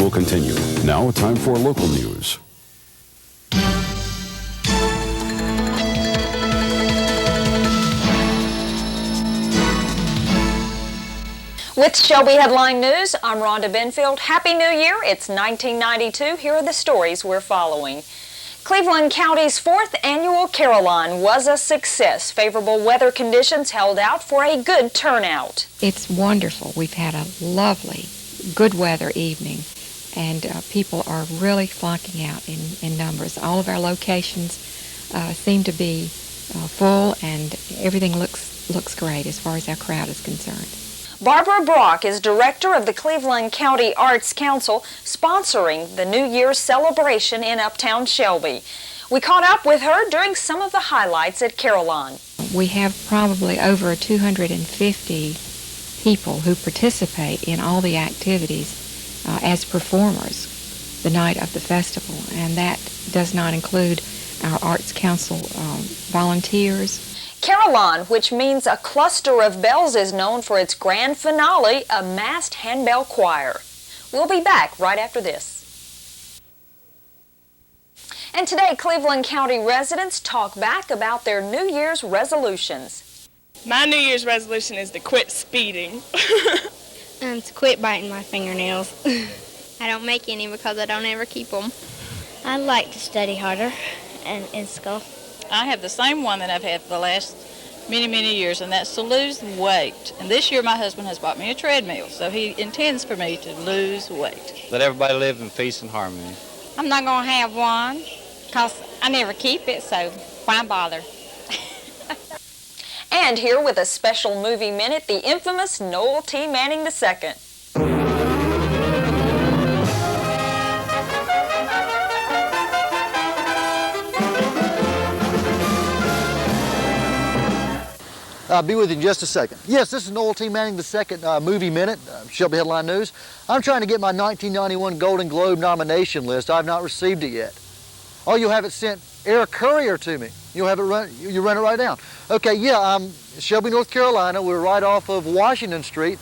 will continue. Now, time for local news. With Shelby Headline News, I'm Rhonda Benfield. Happy New Year. It's 1992. Here are the stories we're following. Cleveland County's 4th annual Caroline was a success. Favorable weather conditions held out for a good turnout. It's wonderful. We've had a lovely, good weather evening, and people are really flocking out in numbers. All of our locations seem to be full, and everything looks great as far as our crowd is concerned. Barbara Brock is director of the Cleveland County Arts Council, sponsoring the New Year's celebration in Uptown Shelby. We caught up with her during some of the highlights at Caroline. We have probably over 250 people who participate in all the activities as performers the night of the festival, and that does not include our Arts Council volunteers. Caroline, which means a cluster of bells, is known for its grand finale, a massed handbell choir. We'll be back right after this. And today, Cleveland County residents talk back about their New Year's resolutions. My New Year's resolution is to quit speeding. To quit biting my fingernails. I don't make any because I don't ever keep them. I like to study harder and in school. I have the same one that I've had for the last many years, and that's to lose weight. And this year my husband has bought me a treadmill, so he intends for me to lose weight. Let everybody live in peace and harmony. I'm not going to have one because I never keep it, so why bother? And here with a special movie minute, the infamous Noel T. Manning II. I'll be with you in just a second. Yes, this is Noel T. Manning II Movie Minute, Shelby Headline News. I'm trying to get my 1991 Golden Globe nomination list. I've not received it yet. Oh, you'll have it sent air courier to me. You'll have it you run it right down. Okay, yeah, Shelby, North Carolina. We're right off of Washington Street.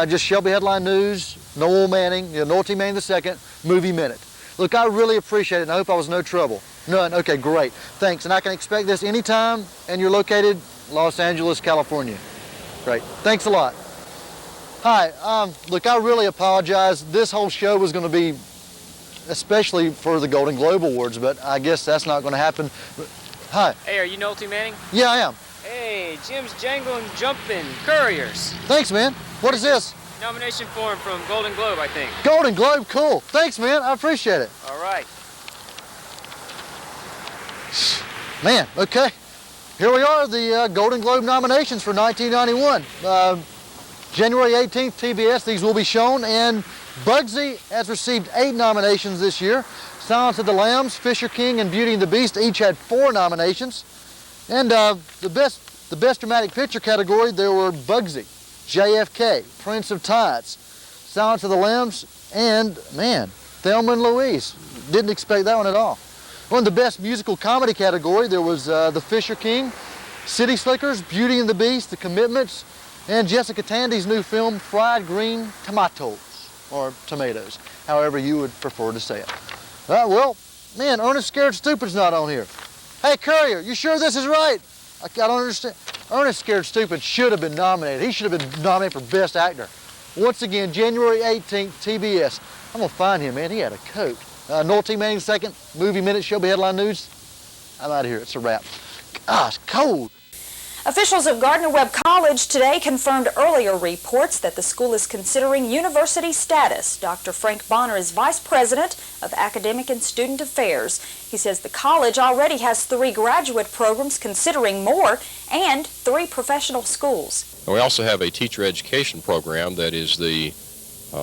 Just Shelby Headline News, Noel Manning, Noel T. Manning II Movie Minute. Look, I really appreciate it, and I hope I was no trouble. None. Okay, great. Thanks. And I can expect this anytime, and you're located Los Angeles, California. Great. Thanks a lot. Hi. Look, I really apologize. This whole show was going to be especially for the Golden Globe Awards, but I guess that's not going to happen. Hi. Hey, are you Noel T. Manning? Yeah, I am. Hey, Jim's Jangling Jumpin' Couriers. Thanks, man. What is this? Nomination form from Golden Globe, I think. Golden Globe? Cool. Thanks, man. I appreciate it. All right. Man, okay. Here we are, the Golden Globe nominations for 1991. January 18th, TBS, these will be shown, and Bugsy has received 8 nominations this year. Silence of the Lambs, Fisher King, and Beauty and the Beast each had 4 nominations. And the best dramatic picture category, there were Bugsy, JFK, Prince of Tides, Silence of the Lambs, and, man, Thelma and Louise. Didn't expect that one at all. On the best musical comedy category, there was The Fisher King, City Slickers, Beauty and the Beast, The Commitments, and Jessica Tandy's new film, Fried Green Tomatoes, or Tomatoes, however you would prefer to say it. Well, man, Ernest Scared Stupid's not on here. Hey, Courier, you sure this is right? I don't understand. Ernest Scared Stupid should have been nominated. He should have been nominated for Best Actor. Once again, January 18th, TBS. I'm going to find him, man. He had a coat. Noel T. Manning II, Movie Minute, Shelby Headline News. I'm out of here. It's a wrap. Gosh, cold. Officials of Gardner-Webb College today confirmed earlier reports that the school is considering university status. Dr. Frank Bonner is Vice President of Academic and Student Affairs. He says the college already has 3 graduate programs considering more and 3 professional schools. We also have a teacher education program that is the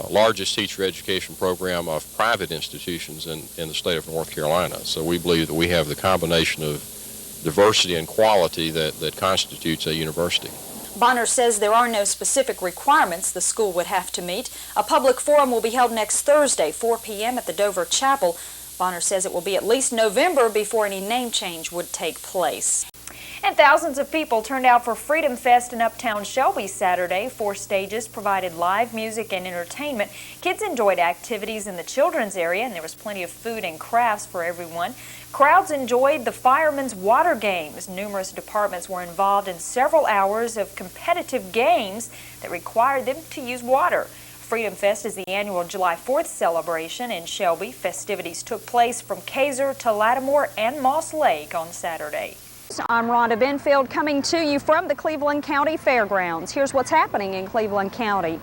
largest teacher education program of private institutions in the state of North Carolina. So we believe that we have the combination of diversity and quality that constitutes a university. Bonner says there are no specific requirements the school would have to meet. A public forum will be held next Thursday, 4 p.m. at the Dover Chapel. Bonner says it will be at least November before any name change would take place. And thousands of people turned out for Freedom Fest in Uptown Shelby Saturday. 4 stages provided live music and entertainment. Kids enjoyed activities in the children's area, and there was plenty of food and crafts for everyone. Crowds enjoyed the Firemen's Water Games. Numerous departments were involved in several hours of competitive games that required them to use water. Freedom Fest is the annual July 4th celebration in Shelby. Festivities took place from Kaiser to Lattimore and Moss Lake on Saturday. I'm Rhonda Benfield coming to you from the Cleveland County Fairgrounds. Here's what's happening in Cleveland County.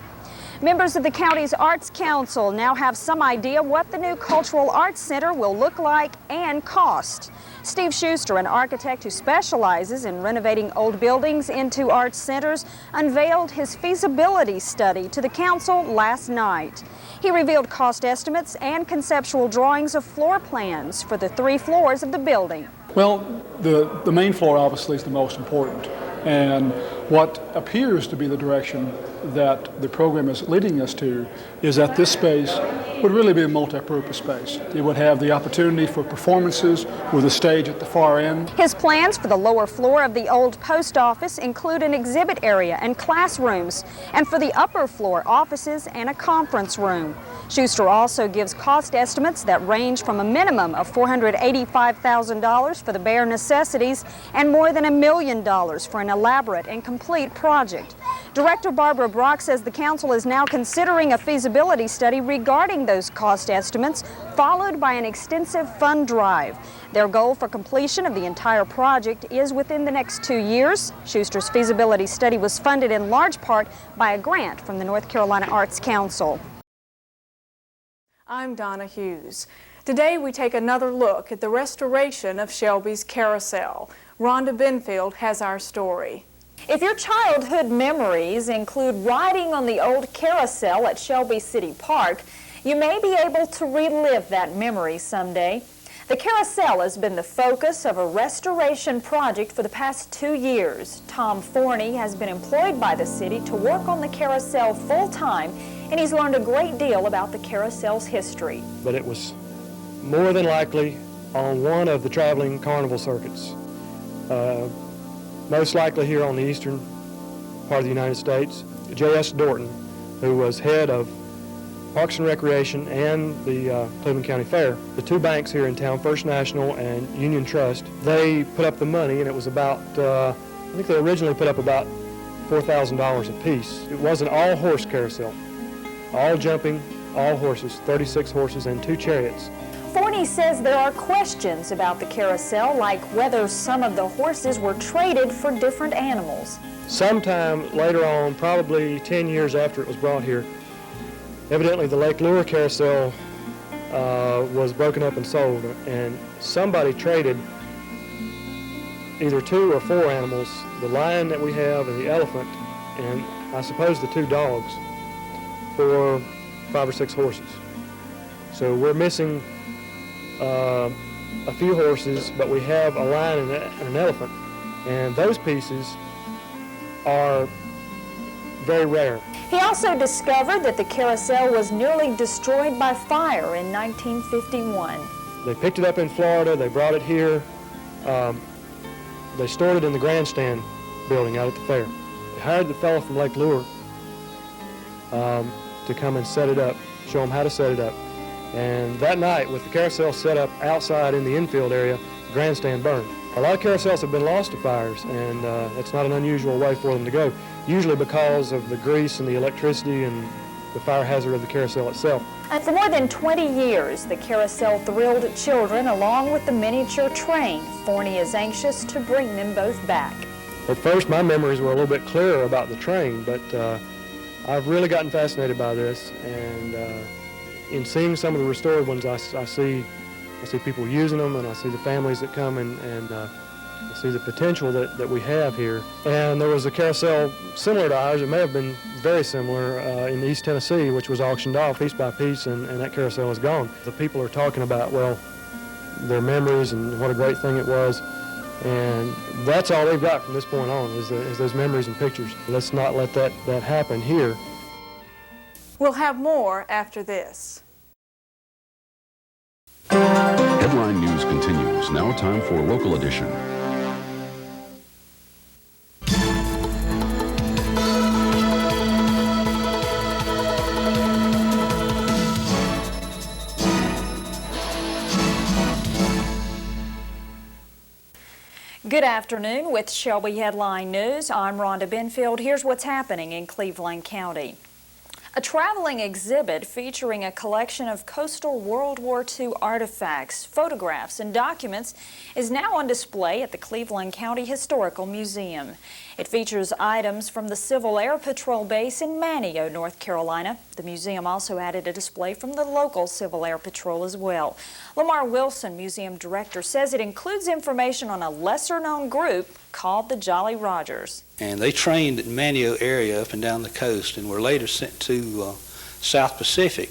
Members of the county's Arts Council now have some idea what the new Cultural Arts Center will look like and cost. Steve Schuster, an architect who specializes in renovating old buildings into arts centers, unveiled his feasibility study to the council last night. He revealed cost estimates and conceptual drawings of floor plans for the 3 floors of the building. Well, the main floor obviously is the most important, and what appears to be the direction that the program is leading us to is that this space would really be a multi-purpose space. It would have the opportunity for performances with a stage at the far end. His plans for the lower floor of the old post office include an exhibit area and classrooms, and for the upper floor, offices and a conference room. Schuster also gives cost estimates that range from a minimum of $485,000 for the bare necessities and more than $1 million for an elaborate and complete project. Director Barbara Brock says the council is now considering a feasibility study regarding those cost estimates, followed by an extensive fund drive. Their goal for completion of the entire project is within the next 2 years. Schuster's feasibility study was funded in large part by a grant from the North Carolina Arts Council. I'm Donna Hughes. Today we take another look at the restoration of Shelby's Carousel. Rhonda Benfield has our story. If your childhood memories include riding on the old carousel at Shelby City Park, you may be able to relive that memory someday. The carousel has been the focus of a restoration project for the past 2 years. Tom Forney has been employed by the city to work on the carousel full-time, and he's learned a great deal about the carousel's history. But it was more than likely on one of the traveling carnival circuits. Most likely here on the eastern part of the United States. J.S. Dorton, who was head of Parks and Recreation and the Cleveland County Fair, the 2 banks here in town, First National and Union Trust, they put up the money, and it was about, I think they originally put up about $4,000 a piece. It was an all-horse carousel, all jumping, all horses, 36 horses and 2 chariots. Forney says there are questions about the carousel, like whether some of the horses were traded for different animals. Sometime later on, probably 10 years after it was brought here, evidently the Lake Lure carousel was broken up and sold, and somebody traded either 2 or 4 animals, the lion that we have and the elephant, and I suppose the 2 dogs, for 5 or 6 horses. So we're missing a few horses, but we have a lion and an elephant, and those pieces are very rare. He also discovered that the carousel was nearly destroyed by fire in 1951. They picked it up in Florida, they brought it here, they stored it in the grandstand building out at the fair. They hired the fellow from Lake Lure to come and set it up, show them how to set it up. And that night, with the carousel set up outside in the infield area, the grandstand burned. A lot of carousels have been lost to fires, and it's not an unusual way for them to go, usually because of the grease and the electricity and the fire hazard of the carousel itself. And for more than 20 years, the carousel thrilled children along with the miniature train. Forney is anxious to bring them both back. At first, my memories were a little bit clearer about the train, but I've really gotten fascinated by this, and in seeing some of the restored ones, I see people using them, and I see the families that come, and I see the potential that we have here. And there was a carousel similar to ours. It may have been very similar in East Tennessee, which was auctioned off piece by piece, and that carousel is gone. The people are talking about, well, their memories and what a great thing it was, and that's all they've got from this point on is those memories and pictures. Let's not let that happen here. We'll have more after this. Headline news continues. Now time for Local Edition. Good afternoon with Shelby Headline News. I'm Rhonda Benfield. Here's what's happening in Cleveland County. A traveling exhibit featuring a collection of coastal World War II artifacts, photographs, and documents is now on display at the Cleveland County Historical Museum. It features items from the Civil Air Patrol base in Manteo, North Carolina. The museum also added a display from the local Civil Air Patrol as well. Lamar Wilson, museum director, says it includes information on a lesser-known group called the Jolly Rogers. And they trained in Manteo area up and down the coast and were later sent to South Pacific.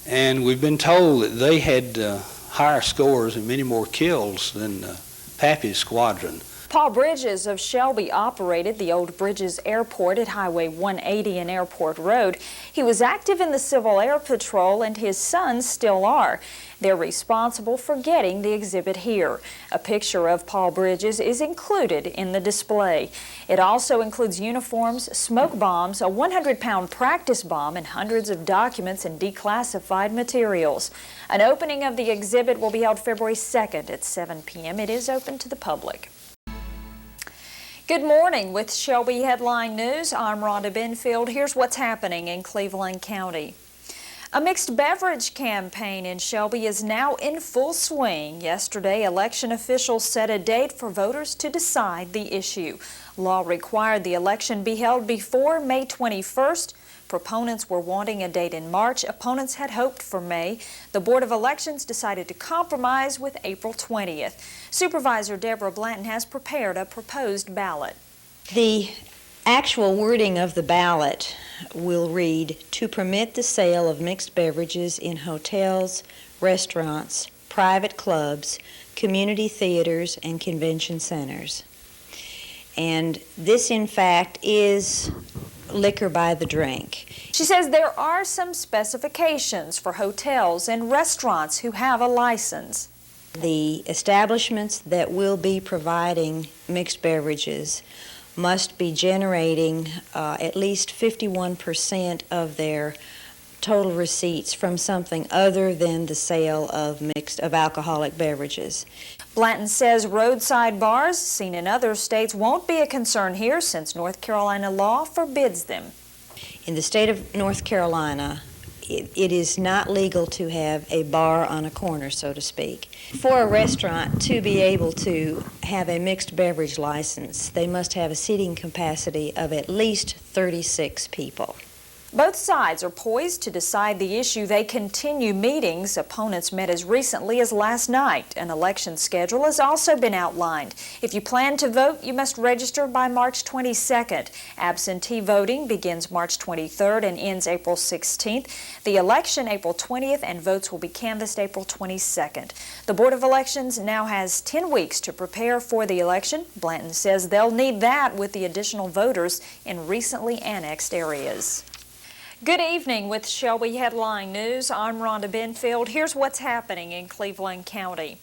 And we've been told that they had higher scores and many more kills than Pappy's squadron. Paul Bridges of Shelby operated the old Bridges Airport at Highway 180 and Airport Road. He was active in the Civil Air Patrol, and his sons still are. They're responsible for getting the exhibit here. A picture of Paul Bridges is included in the display. It also includes uniforms, smoke bombs, a 100-pound practice bomb, and hundreds of documents and declassified materials. An opening of the exhibit will be held February 2nd at 7 p.m. It is open to the public. Good morning with Shelby Headline News. I'm Rhonda Benfield. Here's what's happening in Cleveland County. A mixed beverage campaign in Shelby is now in full swing. Yesterday, election officials set a date for voters to decide the issue. Law required the election be held before May 21st. Proponents were wanting a date in March. Opponents had hoped for May. The Board of Elections decided to compromise with April 20th. Supervisor Deborah Blanton has prepared a proposed ballot. The actual wording of the ballot will read, to permit the sale of mixed beverages in hotels, restaurants, private clubs, community theaters, and convention centers. And this, in fact, is liquor by the drink. She says there are some specifications for hotels and restaurants who have a license. The establishments that will be providing mixed beverages must be generating at least 51% of their total receipts from something other than the sale of alcoholic beverages. Blanton says roadside bars seen in other states won't be a concern here since North Carolina law forbids them. In the state of North Carolina, it is not legal to have a bar on a corner, so to speak. For a restaurant to be able to have a mixed beverage license, they must have a seating capacity of at least 36 people. Both sides are poised to decide the issue. They continue meetings. Opponents met as recently as last night. An election schedule has also been outlined. If you plan to vote, you must register by March 22nd. Absentee voting begins March 23rd and ends April 16th. The election April 20th, and votes will be canvassed April 22nd. The Board of Elections now has 10 weeks to prepare for the election. Blanton says they'll need that with the additional voters in recently annexed areas. Good evening with Shelby Headline News. I'm Rhonda Benfield. Here's what's happening in Cleveland County.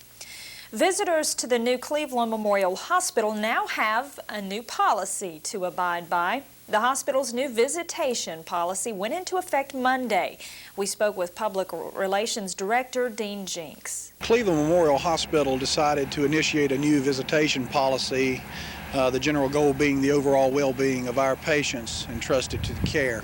Visitors to the new Cleveland Memorial Hospital now have a new policy to abide by. The hospital's new visitation policy went into effect Monday. We spoke with Public Relations Director Dean Jinks. Cleveland Memorial Hospital decided to initiate a new visitation policy, the general goal being the overall well-being of our patients entrusted to the care.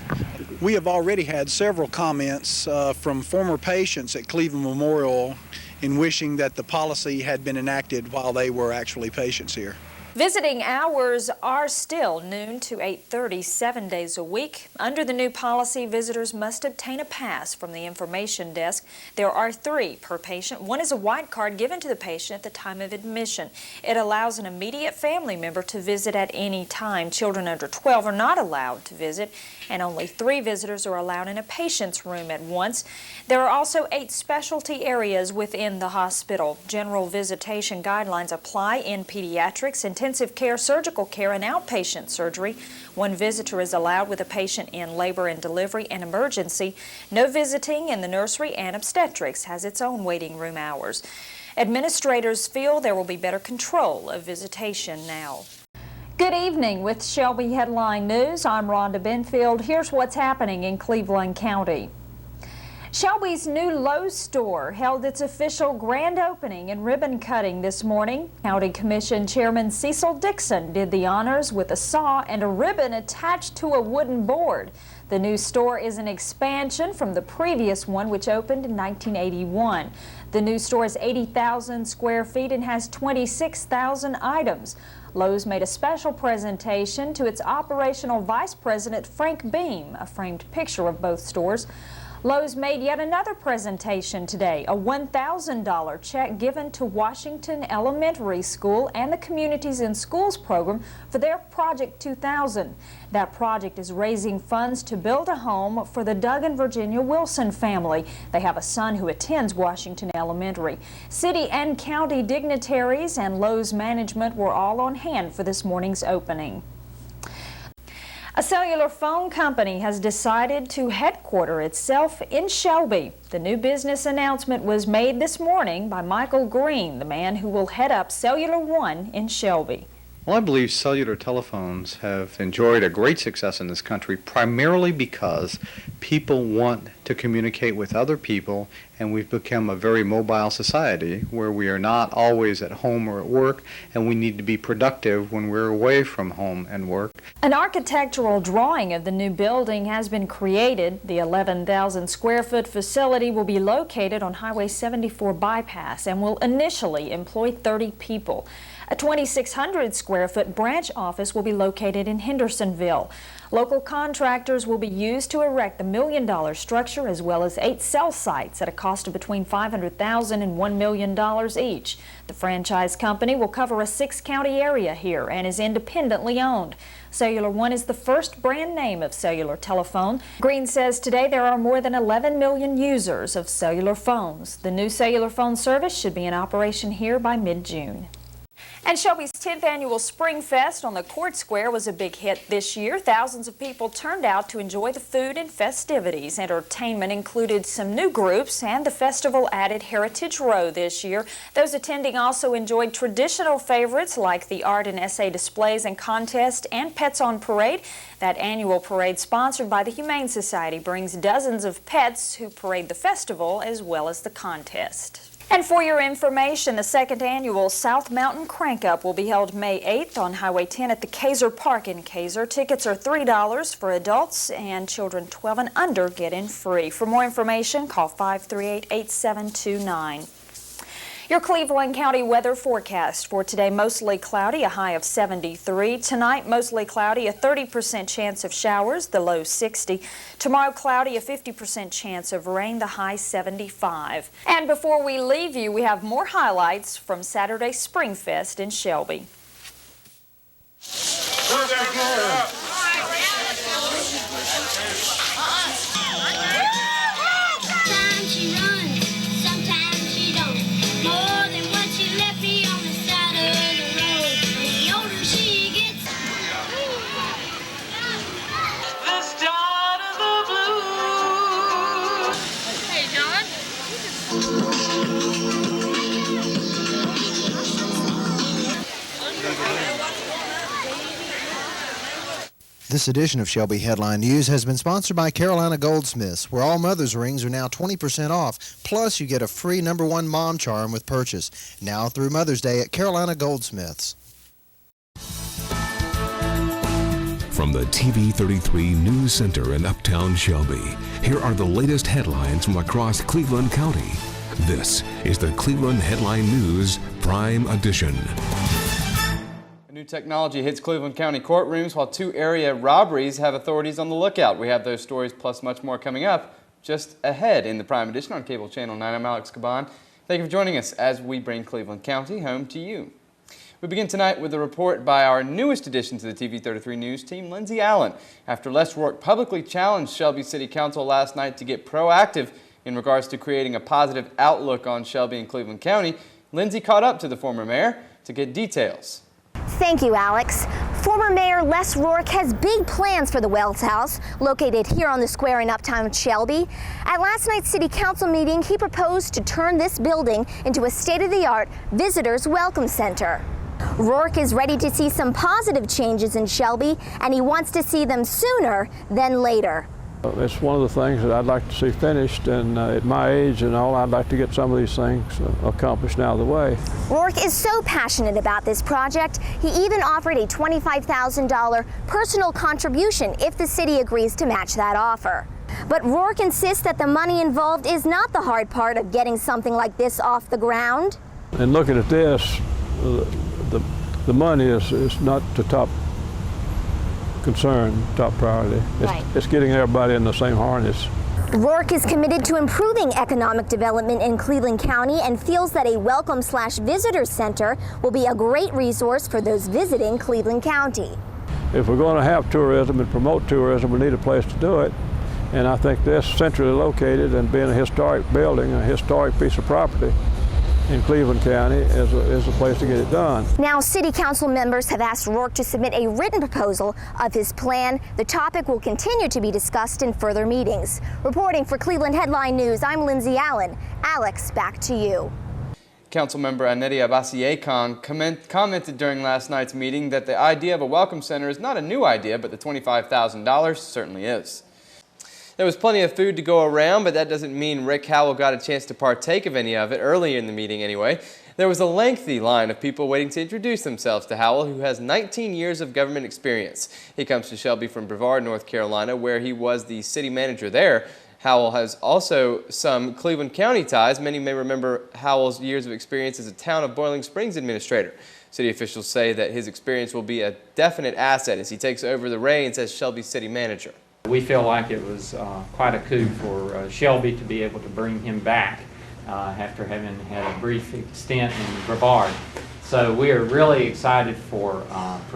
We have already had several comments from former patients at Cleveland Memorial in wishing that the policy had been enacted while they were actually patients here. Visiting hours are still noon to 8:30, 7 days a week. Under the new policy, visitors must obtain a pass from the information desk. There are 3 per patient. One is a white card given to the patient at the time of admission. It allows an immediate family member to visit at any time. Children under 12 are not allowed to visit, and only 3 visitors are allowed in a patient's room at once. There are also 8 specialty areas within the hospital. General visitation guidelines apply in pediatrics, intensive care, surgical care, and outpatient surgery. 1 visitor is allowed with a patient in labor and delivery and emergency. No visiting in the nursery, and obstetrics has its own waiting room hours. Administrators feel there will be better control of visitation now. Good evening with Shelby Headline News. I'm Rhonda Benfield. Here's what's happening in Cleveland County. Shelby's new Lowe's store held its official grand opening and ribbon cutting this morning. County Commission Chairman Cecil Dixon did the honors with a saw and a ribbon attached to a wooden board. The new store is an expansion from the previous one, which opened in 1981. The new store is 80,000 square feet and has 26,000 items. Lowe's made a special presentation to its operational vice president, Frank Beam, a framed picture of both stores. Lowe's made yet another presentation today, a $1,000 check given to Washington Elementary School and the Communities in Schools program for their Project 2000. That project is raising funds to build a home for the Doug and Virginia Wilson family. They have a son who attends Washington Elementary. City and county dignitaries and Lowe's management were all on hand for this morning's opening. A cellular phone company has decided to headquarter itself in Shelby. The new business announcement was made this morning by Michael Green, the man who will head up Cellular One in Shelby. Well, I believe cellular telephones have enjoyed a great success in this country primarily because people want to communicate with other people, and we've become a very mobile society where we are not always at home or at work, and we need to be productive when we're away from home and work. An architectural drawing of the new building has been created. The 11,000 square foot facility will be located on Highway 74 bypass and will initially employ 30 people. A 2,600 square foot branch office will be located in Hendersonville. Local contractors will be used to erect the $1 million structure, as well as 8 cell sites at a cost of between $500,000 and $1 million each. The franchise company will cover a 6-county area here and is independently owned. Cellular One is the first brand name of cellular telephone. Green says today there are more than 11 million users of cellular phones. The new cellular phone service should be in operation here by mid-June. And Shelby's 10th annual Spring Fest on the Court Square was a big hit this year. Thousands of people turned out to enjoy the food and festivities. Entertainment included some new groups, and the festival added Heritage Row this year. Those attending also enjoyed traditional favorites like the art and essay displays and contests and Pets on Parade. That annual parade, sponsored by the Humane Society, brings dozens of pets who parade the festival as well as the contest. And for your information, the 2nd annual South Mountain Crank Up will be held May 8th on Highway 10 at the Kaiser Park in Kaiser. Tickets are $3 for adults, and children 12 and under get in free. For more information, call 538-8729. Your Cleveland County weather forecast for today: mostly cloudy, a high of 73. Tonight, mostly cloudy, a 30% chance of showers, the low 60. Tomorrow, cloudy, a 50% chance of rain, the high 75. And before we leave you, we have more highlights from Saturday's Spring Fest in Shelby. This edition of Shelby Headline News has been sponsored by Carolina Goldsmiths, where all mother's rings are now 20% off, plus you get a free #1 mom charm with purchase. Now through Mother's Day at Carolina Goldsmiths. From the TV 33 News Center in Uptown Shelby, here are the latest headlines from across Cleveland County. This is the Cleveland Headline News Prime Edition. New technology hits Cleveland County courtrooms while 2 area robberies have authorities on the lookout. We have those stories plus much more coming up just ahead in the Prime Edition on Cable Channel 9. I'm Alex Caban. Thank you for joining us as we bring Cleveland County home to you. We begin tonight with a report by our newest addition to the TV 33 News team, Lindsay Allen. After Les Rourke publicly challenged Shelby City Council last night to get proactive in regards to creating a positive outlook on Shelby and Cleveland County, Lindsay caught up to the former mayor to get details. Thank you, Alex. Former Mayor Les Rourke has big plans for the Wells House, located here on the square in Uptown Shelby. At last night's City Council meeting, he proposed to turn this building into a state-of-the-art visitors welcome center. Rourke is ready to see some positive changes in Shelby, and he wants to see them sooner than later. It's one of the things that I'd like to see finished, and at my age and all, I'd like to get some of these things accomplished and out of the way. Rourke is so passionate about this project, he even offered a $25,000 personal contribution if the city agrees to match that offer. But Rourke insists that the money involved is not the hard part of getting something like this off the ground. And looking at this, the money is not the top concern, top priority. It's getting everybody in the same harness. Rourke is committed to improving economic development in Cleveland County and feels that a welcome/visitor center will be a great resource for those visiting Cleveland County. If we're going to have tourism and promote tourism, we need a place to do it. And I think this centrally located and being a historic building, a historic piece of property in Cleveland County is a place to get it done. Now, City Council members have asked Rourke to submit a written proposal of his plan. The topic will continue to be discussed in further meetings. Reporting for Cleveland Headline News, I'm Lindsay Allen. Alex, back to you. Councilmember Anedia Basiekan commented during last night's meeting that the idea of a welcome center is not a new idea, but the $25,000 certainly is. There was plenty of food to go around, but that doesn't mean Rick Howell got a chance to partake of any of it, early in the meeting anyway. There was a lengthy line of people waiting to introduce themselves to Howell, who has 19 years of government experience. He comes to Shelby from Brevard, North Carolina, where he was the city manager there. Howell has also some Cleveland County ties. Many may remember Howell's years of experience as a town of Boiling Springs administrator. City officials say that his experience will be a definite asset as he takes over the reins as Shelby's city manager. We feel like it was quite a coup for Shelby to be able to bring him back after having had a brief stint in Brevard. So we are really excited for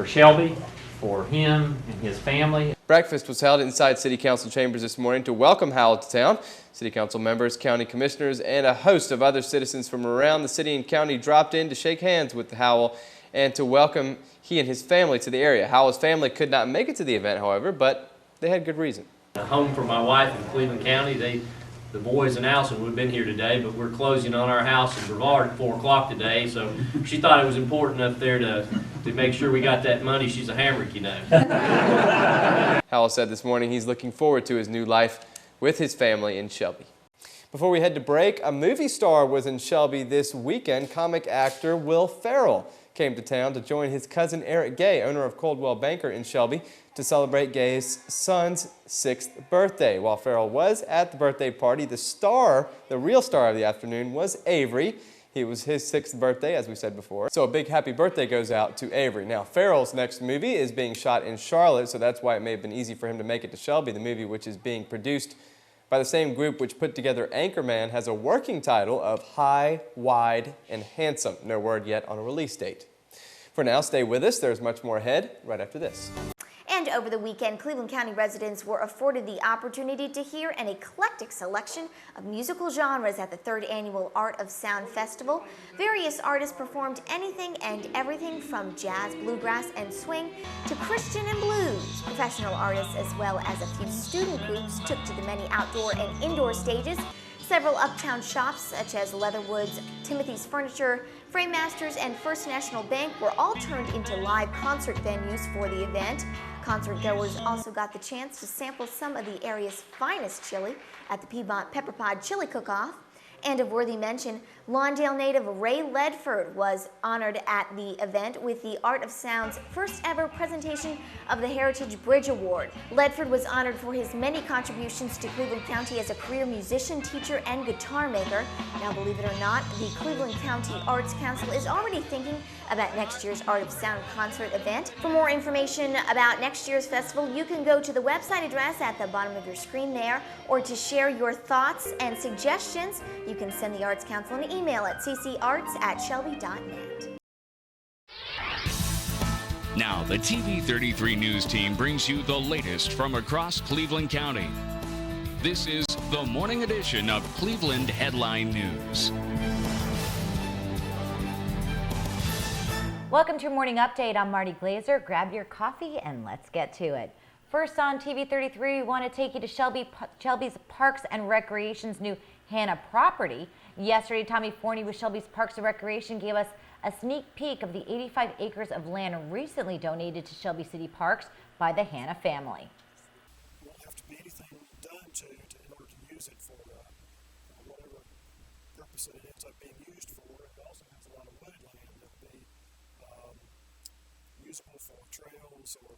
Shelby, for him and his family. Breakfast was held inside City Council chambers this morning to welcome Howell to town. City Council members, county commissioners, and a host of other citizens from around the city and county dropped in to shake hands with Howell and to welcome he and his family to the area. Howell's family could not make it to the event, however, but they had good reason. A home for my wife in Cleveland County. The boys in Allison would have been here today, but we're closing on our house in Brevard at 4 o'clock today, so she thought it was important up there to make sure we got that money. She's a hammer, you know. Howell said this morning he's looking forward to his new life with his family in Shelby. Before we head to break, a movie star was in Shelby this weekend. Comic actor Will Ferrell came to town to join his cousin Eric Gay, owner of Coldwell Banker in Shelby, to celebrate Gay's son's 6th birthday. While Ferrell was at the birthday party, the real star of the afternoon was Avery. It was his 6th birthday, as we said before. So a big happy birthday goes out to Avery. Now, Ferrell's next movie is being shot in Charlotte, so that's why it may have been easy for him to make it to Shelby. The movie, which is being produced by the same group which put together Anchorman, has a working title of High, Wide, and Handsome. No word yet on a release date. For now, stay with us. There's much more ahead right after this. And over the weekend, Cleveland County residents were afforded the opportunity to hear an eclectic selection of musical genres at the 3rd Annual Art of Sound Festival. Various artists performed anything and everything from jazz, bluegrass, and swing to Christian and blues. Professional artists as well as a few student groups took to the many outdoor and indoor stages. Several uptown shops such as Leatherwood's, Timothy's Furniture, Frame Masters, and First National Bank were all turned into live concert venues for the event. Concert goers also got the chance to sample some of the area's finest chili at the Piedmont Pepper Pod Chili Cook-Off. And of worthy mention, Lawndale native Ray Ledford was honored at the event with the Art of Sound's first ever presentation of the Heritage Bridge Award. Ledford was honored for his many contributions to Cleveland County as a career musician, teacher, and guitar maker. Now, believe it or not, the Cleveland County Arts Council is already thinking about next year's Art of Sound concert event. For more information about next year's festival, you can go to the website address at the bottom of your screen there, or to share your thoughts and suggestions, you can send the Arts Council an email at ccarts@shelby.net. Now, the TV 33 News team brings you the latest from across Cleveland County. This is the morning edition of Cleveland Headline News. Welcome to your morning update. I'm Marty Glazer. Grab your coffee and let's get to it. First on TV 33, we want to take you to Shelby's Parks and Recreation's new Hannah property. Yesterday, Tommy Forney with Shelby's Parks and Recreation gave us a sneak peek of the 85 acres of land recently donated to Shelby City Parks by the Hannah family. Won't have to be anything purpose that it ends up being used for. It also has a lot of wooded land that would be usable for trails or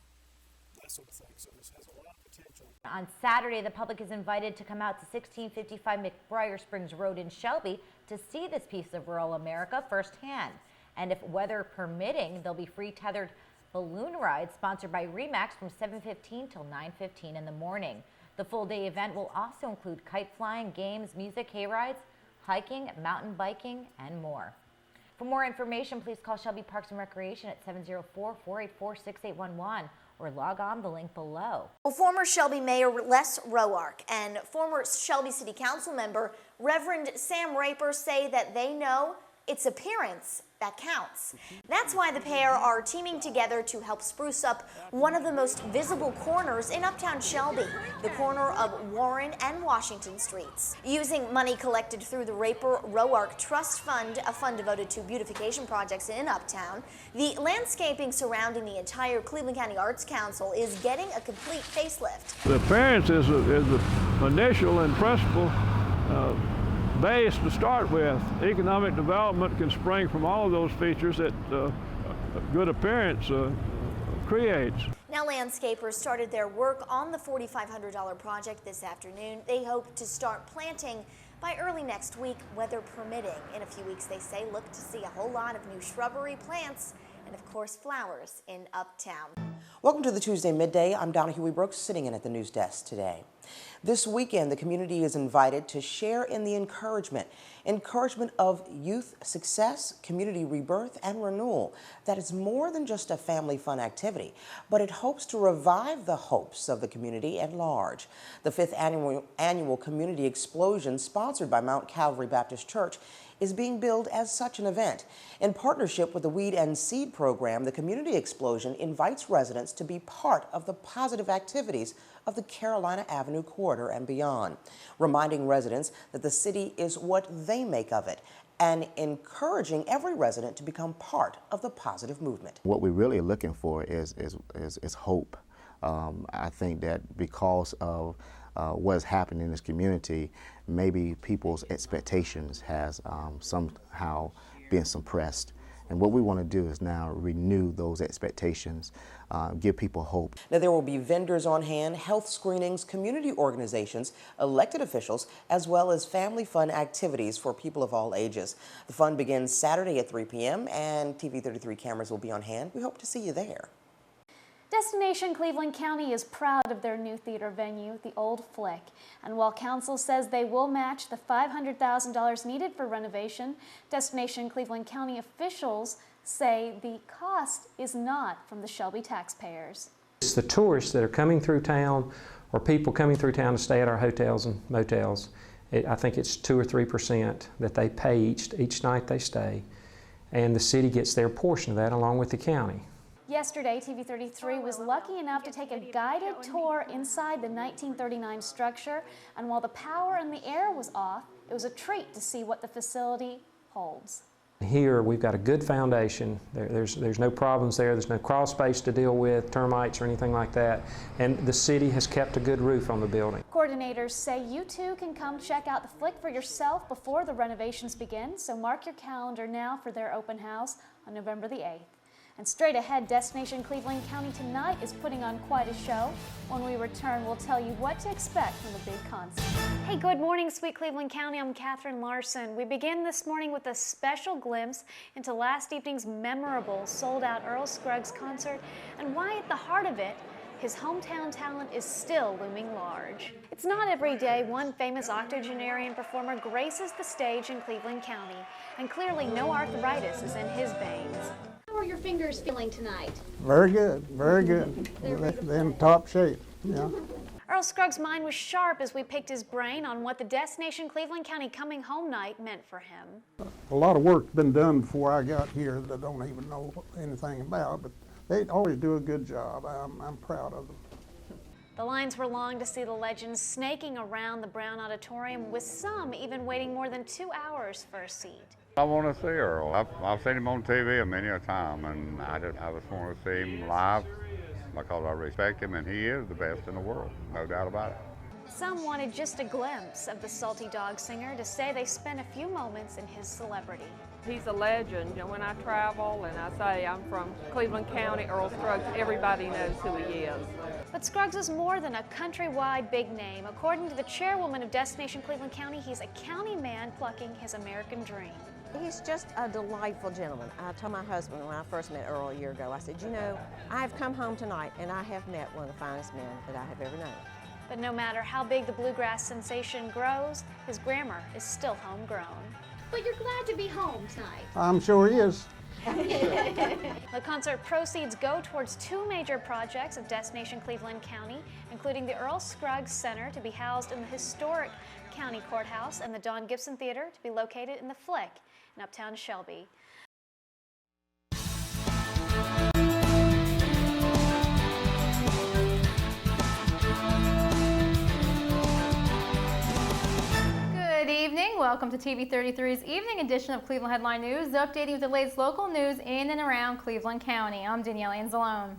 that sort of thing. So this has a lot of potential. On Saturday, the public is invited to come out to 1655 McBriar Springs Road in Shelby to see this piece of rural America firsthand. And if weather permitting, there'll be free tethered balloon rides sponsored by Remax from 7:15 till 9:15 in the morning. The full-day event will also include kite flying, games, music, hay rides, hiking, mountain biking, and more. For more information, please call Shelby Parks and Recreation at 704-484-6811 or log on the link below. Well, former Shelby Mayor Les Roark and former Shelby City Council member Reverend Sam Raper say that they know it's appearance that counts. That's why the pair are teaming together to help spruce up one of the most visible corners in uptown Shelby, the corner of Warren and Washington Streets. Using money collected through the Raper-Roark Trust Fund, a fund devoted to beautification projects in uptown, the landscaping surrounding the entire Cleveland County Arts Council is getting a complete facelift. The appearance is the initial and principal base to start with. Economic development can spring from all of those features that a good appearance creates. Now landscapers started their work on the $4,500 project this afternoon. They hope to start planting by early next week, weather permitting. In a few weeks, they say, look to see a whole lot of new shrubbery, plants, and of course flowers in uptown. Welcome to the Tuesday Midday. I'm Donna Huey Brooks, sitting in at the news desk today. This weekend, the community is invited to share in the encouragement of youth success, community rebirth, and renewal. That is more than just a family fun activity, but it hopes to revive the hopes of the community at large. The 5th annual Community Explosion, sponsored by Mount Calvary Baptist Church, is being billed as such an event. In partnership with the Weed and Seed program, the Community Explosion invites residents to be part of the positive activities of the Carolina Avenue corridor and beyond, reminding residents that the city is what they make of it and encouraging every resident to become part of the positive movement. What we're really looking for is hope. I think that because of what's happening in this community, maybe people's expectations has somehow been suppressed. And what we want to do is now renew those expectations, give people hope. Now there will be vendors on hand, health screenings, community organizations, elected officials, as well as family fun activities for people of all ages. The fun begins Saturday at 3 p.m. and TV 33 cameras will be on hand. We hope to see you there. Destination Cleveland County is proud of their new theater venue, the Old Flick. And while council says they will match the $500,000 needed for renovation, Destination Cleveland County officials say the cost is not from the Shelby taxpayers. It's the tourists that are coming through town or people coming through town to stay at our hotels and motels. I think it's 2 or 3% that they pay each night they stay. And the city gets their portion of that along with the county. Yesterday, TV 33 was lucky enough to take a guided tour inside the 1939 structure, and while the power and the air was off, it was a treat to see what the facility holds. Here we've got a good foundation. There's no problems there. There's no crawl space to deal with, termites or anything like that, and the city has kept a good roof on the building. Coordinators say you too can come check out the Flick for yourself before the renovations begin, so mark your calendar now for their open house on November the 8th. And straight ahead, Destination Cleveland County tonight is putting on quite a show. When we return, we'll tell you what to expect from the big concert. Hey, good morning, sweet Cleveland County. I'm Katherine Larson. We begin this morning with a special glimpse into last evening's memorable sold-out Earl Scruggs concert and why at the heart of it, his hometown talent is still looming large. It's not every day one famous octogenarian performer graces the stage in Cleveland County, and clearly no arthritis is in his veins. How are your fingers feeling tonight? Very good, very good. They're in top shape. Yeah. Earl Scruggs' mind was sharp as we picked his brain on what the Destination Cleveland County Coming Home night meant for him. A lot of work's been done before I got here that I don't even know anything about, but they always do a good job. I'm proud of them. The lines were long to see the legends snaking around the Brown Auditorium, with some even waiting more than 2 hours for a seat. I want to see Earl. I've seen him on TV many a time, and I just want to see him live because I respect him, and he is the best in the world, no doubt about it. Some wanted just a glimpse of the Salty Dog singer to say they spent a few moments in his celebrity. He's a legend. You know, when I travel and I say I'm from Cleveland County, Earl Scruggs, everybody knows who he is. But Scruggs is more than a countrywide big name. According to the chairwoman of Destination Cleveland County, he's a county man plucking his American dream. He's just a delightful gentleman. I told my husband when I first met Earl a year ago, I said, you know, I've come home tonight and I have met one of the finest men that I have ever known. But no matter how big the bluegrass sensation grows, his grammar is still homegrown. But you're glad to be home tonight. I'm sure he is. The concert proceeds go towards two major projects of Destination Cleveland County, including the Earl Scruggs Center to be housed in the historic county courthouse and the Don Gibson Theater to be located in the Flick in Uptown Shelby. Good evening. Welcome to TV33's evening edition of Cleveland Headline News, updating you with the latest local news in and around Cleveland County. I'm Danielle Anzalone.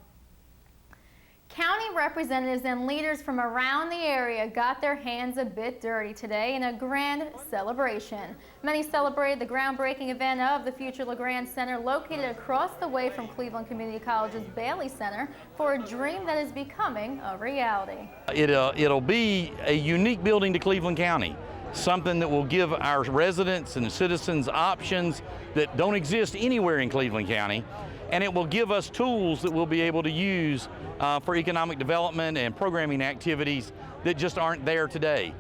County representatives and leaders from around the area got their hands a bit dirty today in a grand celebration. Many celebrated the groundbreaking event of the future LeGrand Center located across the way from Cleveland Community College's Bailey Center for a dream that is becoming a reality. It'll be a unique building to Cleveland County, something that will give our residents and citizens options that don't exist anywhere in Cleveland County, and it will give us tools that we'll be able to use for economic development and programming activities that just aren't there today.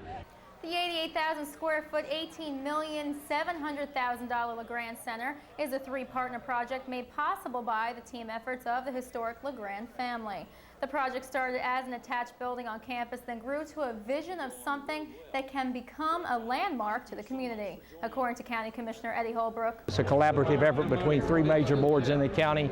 The 88,000 square foot, $18,700,000 LeGrand Center is a three-partner project made possible by the team efforts of the historic LeGrand family. The project started as an attached building on campus, then grew to a vision of something that can become a landmark to the community, according to County Commissioner Eddie Holbrook. It's a collaborative effort between three major boards in the county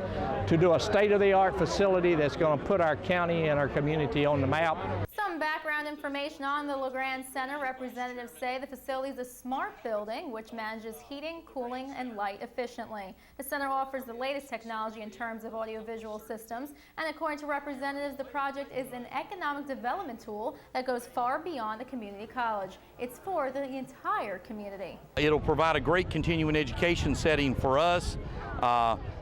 to do a state-of-the-art facility that's going to put our county and our community on the map. Some background information on the LeGrand Center. Representatives say the facility is a smart building which manages heating, cooling, and light efficiently. The center offers the latest technology in terms of audiovisual systems, and according to representatives, the project is an economic development tool that goes far beyond the community college. It's for the entire community. It'll provide a great continuing education setting for us.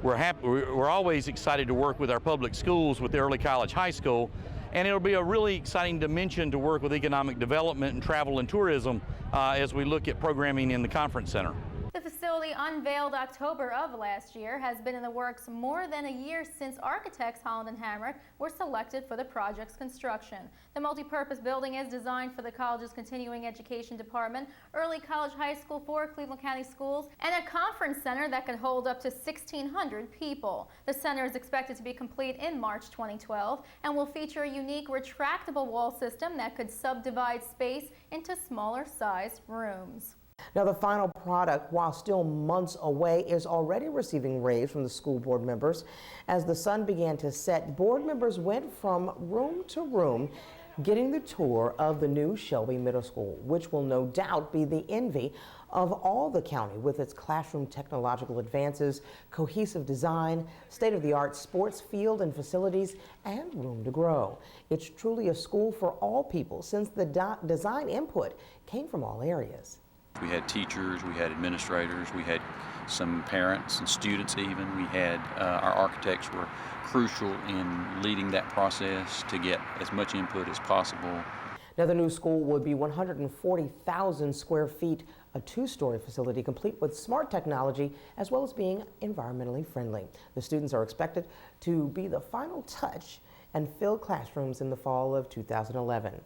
We're always excited to work with our public schools, with the Early College High School, and it'll be a really exciting dimension to work with economic development and travel and tourism as we look at programming in the conference center. The facility, unveiled October of last year, has been in the works more than a year since architects Holland and Hamrick were selected for the project's construction. The multi-purpose building is designed for the college's continuing education department, Early College High School for Cleveland County Schools, and a conference center that could hold up to 1,600 people. The center is expected to be complete in March 2012 and will feature a unique retractable wall system that could subdivide space into smaller sized rooms. Now, the final product, while still months away, is already receiving raves from the school board members. As the sun began to set, board members went from room to room getting the tour of the new Shelby Middle School, which will no doubt be the envy of all the county with its classroom technological advances, cohesive design, state-of-the-art sports field and facilities, and room to grow. It's truly a school for all people since the design input came from all areas. We had teachers, we had administrators, we had some parents and students even. We had our architects were crucial in leading that process to get as much input as possible. Now, the new school would be 140,000 square feet, a two-story facility complete with smart technology as well as being environmentally friendly. The students are expected to be the final touch and fill classrooms in the fall of 2011.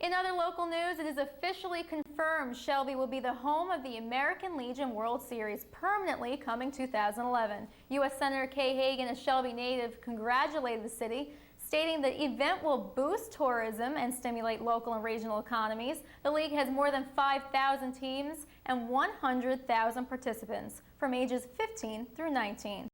In other local news, it is officially confirmed Shelby will be the home of the American Legion World Series permanently coming 2011. U.S. Senator Kay Hagan, a Shelby native, congratulated the city, stating the event will boost tourism and stimulate local and regional economies. The league has more than 5,000 teams and 100,000 participants from ages 15 through 19.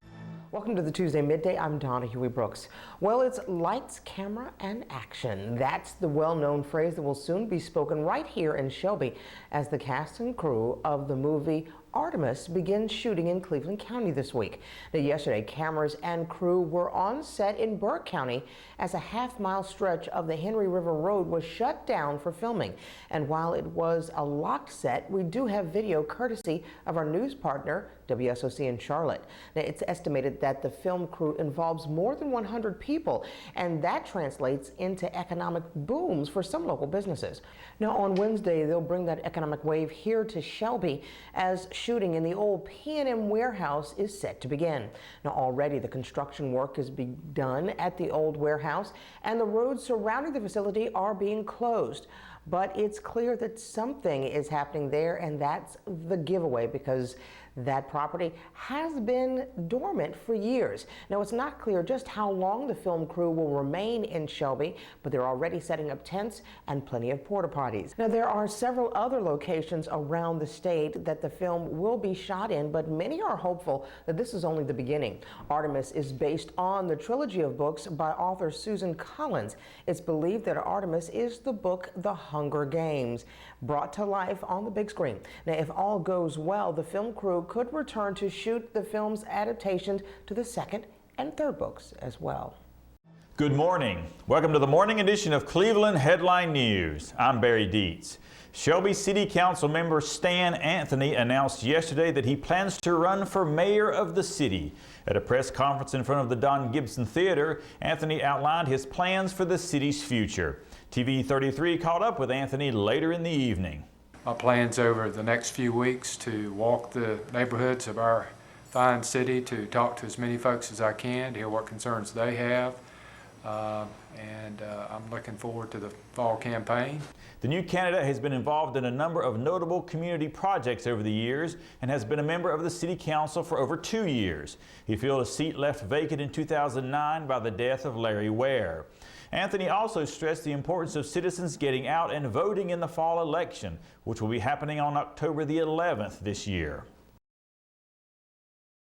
Welcome to the Tuesday Midday. I'm Donna Huey Brooks. Well, it's lights, camera, and action. That's the well-known phrase that will soon be spoken right here in Shelby as the cast and crew of the movie Artemis begins shooting in Cleveland County this week. Now, yesterday, cameras and crew were on set in Burke County as a half-mile stretch of the Henry River Road was shut down for filming. And while it was a locked set, we do have video courtesy of our news partner, WSOC in Charlotte. Now, it's estimated that the film crew involves more than 100 people, and that translates into economic booms for some local businesses. Now, on Wednesday, they'll bring that economic wave here to Shelby as shooting in the old P&M warehouse is set to begin. Now, already the construction work has begun at the old warehouse, and the roads surrounding the facility are being closed. But it's clear that something is happening there, and that's the giveaway, because that property has been dormant for years. Now, it's not clear just how long the film crew will remain in Shelby, but they're already setting up tents and plenty of porta potties. Now, there are several other locations around the state that the film will be shot in, but many are hopeful that this is only the beginning. Artemis is based on the trilogy of books by author Susan Collins. It's believed that Artemis is the book The Hunger Games, brought to life on the big screen. Now, if all goes well, the film crew could return to shoot the film's adaptations to the second and third books as well. Good morning. Welcome to the morning edition of Cleveland Headline News. I'm Barry Dietz. Shelby City Council member Stan Anthony announced yesterday that he plans to run for mayor of the city. At a press conference in front of the Don Gibson Theater, Anthony outlined his plans for the city's future. TV 33 caught up with Anthony later in the evening. My plans over the next few weeks to walk the neighborhoods of our fine city, to talk to as many folks as I can, to hear what concerns they have, and I'm looking forward to the fall campaign. The new candidate has been involved in a number of notable community projects over the years and has been a member of the City Council for over 2 years. He filled a seat left vacant in 2009 by the death of Larry Ware. Anthony also stressed the importance of citizens getting out and voting in the fall election, which will be happening on October the 11th this year.